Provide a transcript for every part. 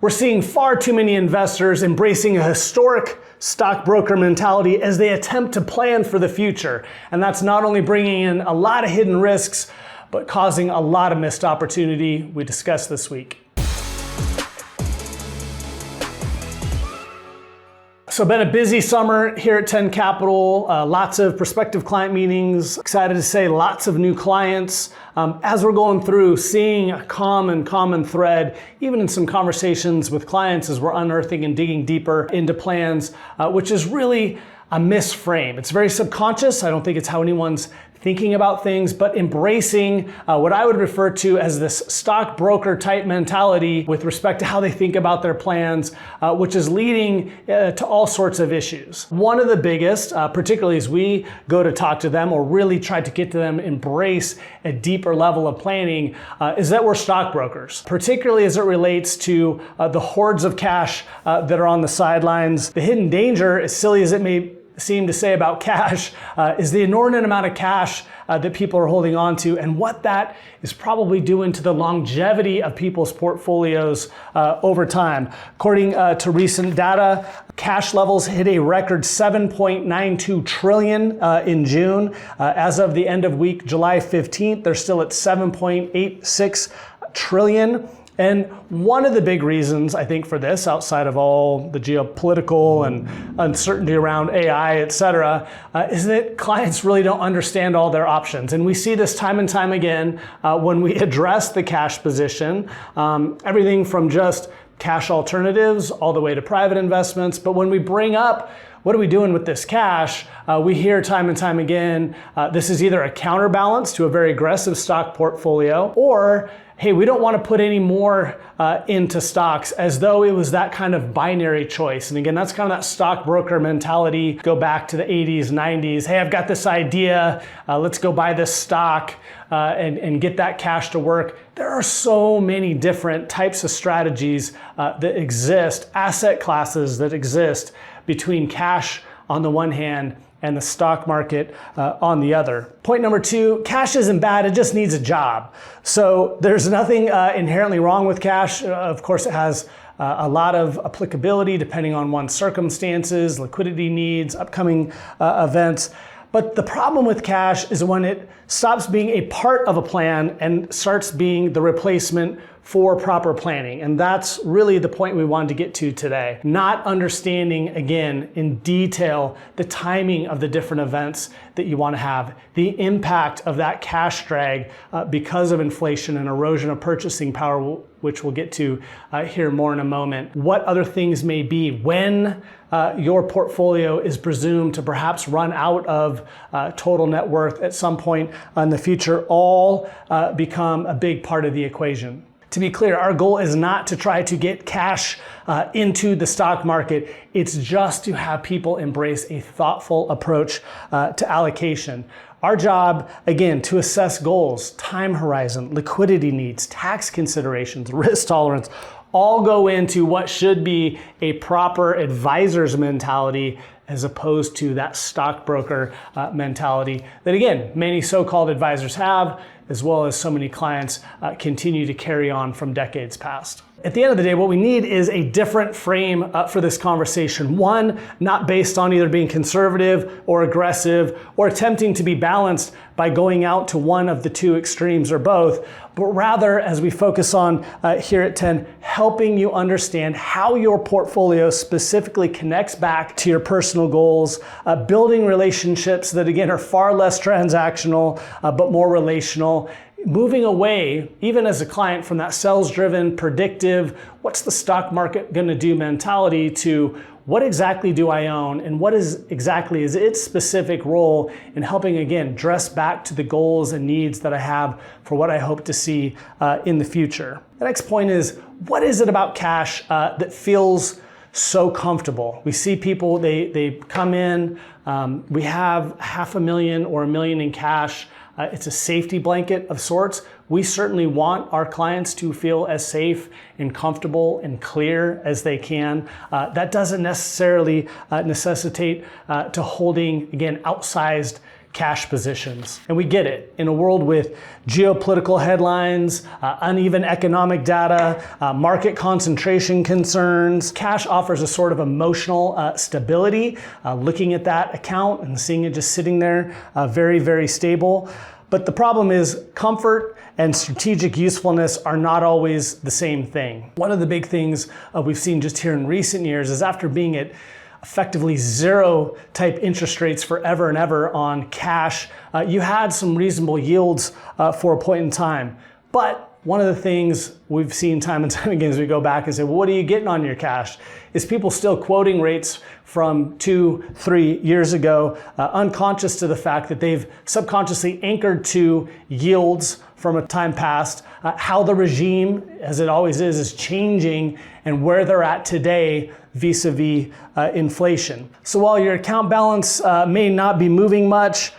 We're seeing far too many investors embracing a historic stockbroker mentality as they attempt to plan for the future. And that's not only bringing in a lot of hidden risks, but causing a lot of missed opportunity we discussed this week. So been a busy summer here at 10 Capital, lots of prospective client meetings, excited to say lots of new clients. As we're going through, seeing a common thread, even in some conversations with clients as we're unearthing and digging deeper into plans, which is really a misframe. It's very subconscious. I don't think it's how anyone's thinking about things, but embracing what I would refer to as this stockbroker type mentality with respect to how they think about their plans, which is leading to all sorts of issues. One of the biggest, particularly as we go to talk to them or really try to get to them embrace a deeper level of planning, is that we're stockbrokers, particularly as it relates to the hordes of cash that are on the sidelines. The hidden danger, as silly as it may seem to say about cash, is the inordinate amount of cash that people are holding on to and what that is probably doing to the longevity of people's portfolios over time. According to recent data, cash levels hit a record 7.92 trillion in June. As of the end of week, July 15th, they're still at 7.86 trillion. And one of the big reasons, I think, for this, outside of all the geopolitical and uncertainty around AI, et cetera, is that clients really don't understand all their options. And we see this time and time again when we address the cash position, everything from just cash alternatives all the way to private investments. But when we bring up what are we doing with this cash, we hear time and time again, this is either a counterbalance to a very aggressive stock portfolio, or hey, we don't want to put any more into stocks, as though it was that kind of binary choice. And again, that's kind of that stockbroker mentality. Go back to the 80s, 90s. Hey, I've got this idea. Let's go buy this stock and get that cash to work. There are so many different types of strategies that exist, asset classes that exist between cash on the one hand and the stock market on the other. Point number two, cash isn't bad, it just needs a job. So there's nothing inherently wrong with cash. Of course, it has a lot of applicability depending on one's circumstances, liquidity needs, upcoming events. But the problem with cash is when it stops being a part of a plan and starts being the replacement for proper planning. And that's really the point we wanted to get to today. Not understanding, again, in detail, the timing of the different events that you want to have, the impact of that cash drag because of inflation and erosion of purchasing power, which we'll get to here more in a moment. What other things may be when your portfolio is presumed to perhaps run out of total net worth at some point in the future, all become a big part of the equation. To be clear, our goal is not to try to get cash into the stock market. It's just to have people embrace a thoughtful approach to allocation. Our job, again, to assess goals, time horizon, liquidity needs, tax considerations, risk tolerance, all go into what should be a proper advisor's mentality as opposed to that stockbroker mentality that, again, many so-called advisors have, as well as so many clients continue to carry on from decades past. At the end of the day, what we need is a different frame for this conversation. One, not based on either being conservative or aggressive or attempting to be balanced by going out to one of the two extremes or both, but rather, as we focus on here at 10, helping you understand how your portfolio specifically connects back to your personal goals, building relationships that, again, are far less transactional, but more relational. Moving away, even as a client, from that sales-driven, predictive, what's the stock market going to do mentality to what exactly do I own and what is exactly is its specific role in helping, again, dress back to the goals and needs that I have for what I hope to see in the future. The next point is, what is it about cash that feels so comfortable? We see people, they come in, we have $500,000 or $1 million in cash. It's a safety blanket of sorts. We certainly want our clients to feel as safe and comfortable and clear as they can. That doesn't necessarily necessitate to holding, again, outsized cash positions. And we get it. In a world with geopolitical headlines, uneven economic data, market concentration concerns, cash offers a sort of emotional stability. Looking at that account and seeing it just sitting there, very, very stable. But the problem is comfort and strategic usefulness are not always the same thing. One of the big things we've seen just here in recent years is after being at effectively zero type interest rates forever and ever on cash, you had some reasonable yields for a point in time. But one of the things we've seen time and time again as we go back and say, well, what are you getting on your cash? Is people still quoting rates from 2-3 years ago, unconscious to the fact that they've subconsciously anchored to yields from a time past, how the regime, as it always is changing, and where they're at today vis-a-vis inflation. So while your account balance may not be moving much,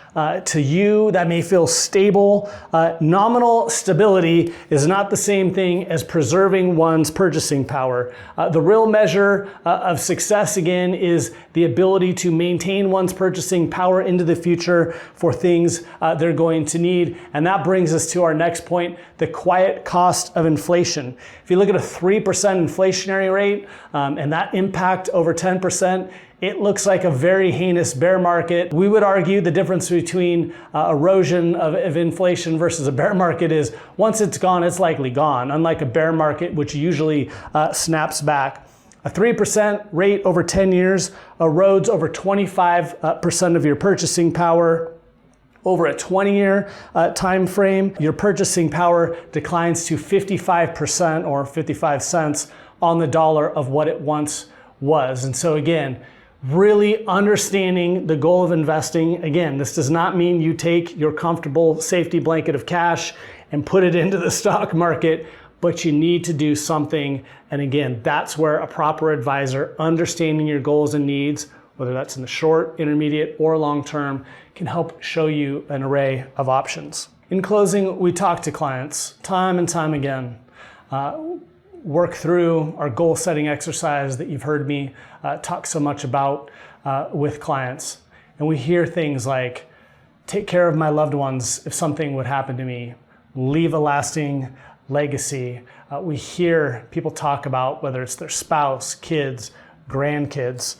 to you, that may feel stable. Nominal stability is not the same thing as preserving one's purchasing power. The real measure of success, again, is the ability to maintain one's purchasing power into the future for things they're going to need. And that brings us to our next point, the quiet cost of inflation. If you look at a 3% inflationary rate and that impact over 10%, it looks like a very heinous bear market. We would argue the difference between erosion of inflation versus a bear market is once it's gone, it's likely gone, unlike a bear market, which usually snaps back. A 3% rate over 10 years erodes over 25% of your purchasing power. Over a 20-year time frame, your purchasing power declines to 55% or 55 cents on the dollar of what it once was. And so again, really understanding the goal of investing. Again, this does not mean you take your comfortable safety blanket of cash and put it into the stock market, but you need to do something. And again, that's where a proper advisor, understanding your goals and needs, whether that's in the short, intermediate, or long term, can help show you an array of options. In closing, we talk to clients time and time again. Work through our goal setting exercise that you've heard me talk so much about with clients. And we hear things like, take care of my loved ones if something would happen to me, leave a lasting legacy. We hear people talk about whether it's their spouse, kids, grandkids.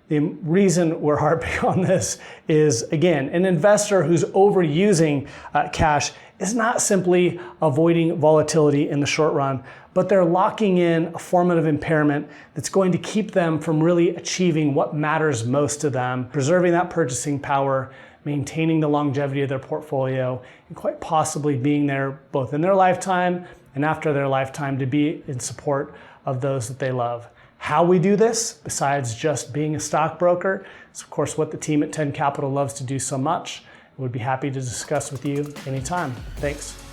The reason we're harping on this is, again, an investor who's overusing cash is not simply avoiding volatility in the short run, but they're locking in a formative impairment that's going to keep them from really achieving what matters most to them, preserving that purchasing power, maintaining the longevity of their portfolio, and quite possibly being there both in their lifetime and after their lifetime to be in support of those that they love. How we do this, besides just being a stockbroker, is of course what the team at 10 Capital loves to do so much. We'd be happy to discuss with you anytime. Thanks.